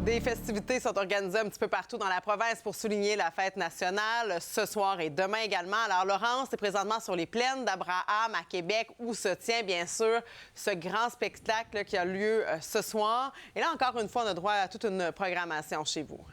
Des festivités sont organisées un petit peu partout dans la province pour souligner la fête nationale, ce soir et demain également. Alors, Laurence, c'est présentement sur les plaines d'Abraham à Québec où se tient, bien sûr, ce grand spectacle qui a lieu ce soir. Et là, encore une fois, on a droit à toute une programmation chez vous.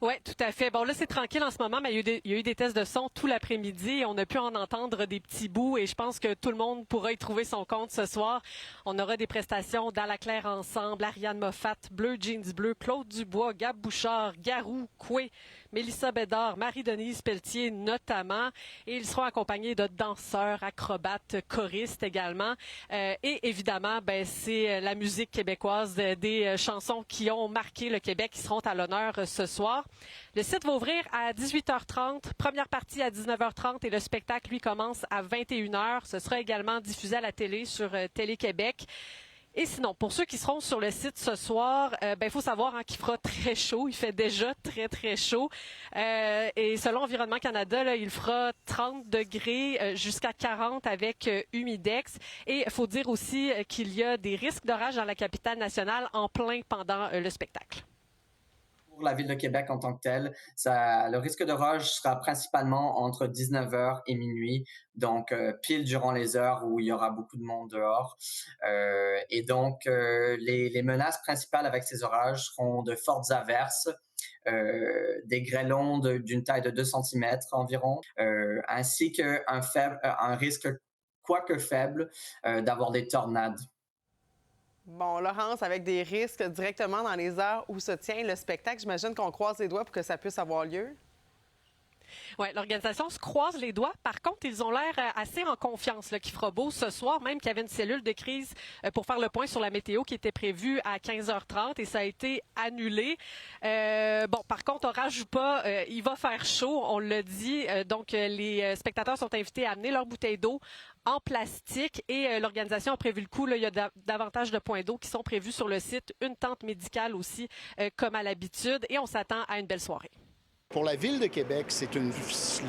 Oui, tout à fait. Bon, là, c'est tranquille en ce moment, mais il y a eu des tests de son tout l'après-midi et on a pu en entendre des petits bouts et je pense que tout le monde pourra y trouver son compte ce soir. On aura des prestations d'Alaclaire Ensemble, Ariane Moffat, Bleu Jeans Bleu, Claude Dubois, Gab Bouchard, Garou, Coué, Mélissa Bédard, Marie-Denise Pelletier notamment. Et ils seront accompagnés de danseurs, acrobates, choristes également. Et évidemment, c'est la musique québécoise, des chansons qui ont marqué le Québec qui seront à l'honneur ce soir. Le site va ouvrir à 18h30, première partie à 19h30 et le spectacle, lui, commence à 21h. Ce sera également diffusé à la télé sur Télé-Québec. Et sinon, pour ceux qui seront sur le site ce soir, il faut savoir qu'il fera très chaud. Il fait déjà très, très chaud. Et selon Environnement Canada, là, il fera 30 degrés jusqu'à 40 avec humidex. Et il faut dire aussi qu'il y a des risques d'orage dans la capitale nationale en plein pendant le spectacle. Pour la Ville de Québec en tant que telle, le risque d'orage sera principalement entre 19h et minuit, donc pile durant les heures où il y aura beaucoup de monde dehors. Et donc, les menaces principales avec ces orages seront de fortes averses, des grêlons d'une taille de 2 cm environ, ainsi qu'un risque, quoique faible, d'avoir des tornades. Bon, Laurence, avec des risques directement dans les heures où se tient le spectacle, j'imagine qu'on croise les doigts pour que ça puisse avoir lieu. Oui, l'organisation se croise les doigts. Par contre, ils ont l'air assez en confiance qu'il fera beau ce soir, même qu'il y avait une cellule de crise pour faire le point sur la météo qui était prévue à 15h30 et ça a été annulé. Par contre, orage ou pas, il va faire chaud, on l'a dit. Donc, les spectateurs sont invités à amener leur bouteille d'eau en plastique et l'organisation a prévu le coup. Là, il y a davantage de points d'eau qui sont prévus sur le site, une tente médicale aussi, comme à l'habitude, et on s'attend à une belle soirée. Pour la Ville de Québec,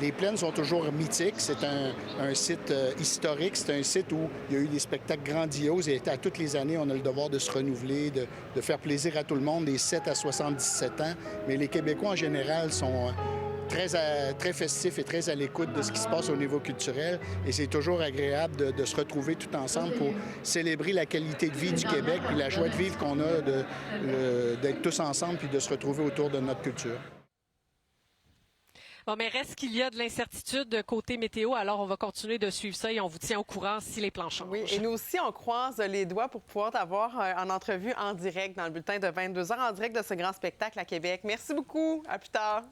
les plaines sont toujours mythiques. C'est un site historique. C'est un site où il y a eu des spectacles grandioses et à toutes les années, on a le devoir de se renouveler, de faire plaisir à tout le monde, des 7 à 77 ans. Mais les Québécois, en général, sont très festifs et très à l'écoute de ce qui se passe au niveau culturel. Et c'est toujours agréable de se retrouver tout ensemble pour célébrer la qualité de vie du Québec puis la joie de vivre qu'on a d'être tous ensemble puis de se retrouver autour de notre culture. Bon, mais reste qu'il y a de l'incertitude côté météo, alors on va continuer de suivre ça et on vous tient au courant si les plans changent. Oui, et nous aussi, on croise les doigts pour pouvoir t'avoir en entrevue en direct dans le bulletin de 22h, en direct de ce grand spectacle à Québec. Merci beaucoup. À plus tard.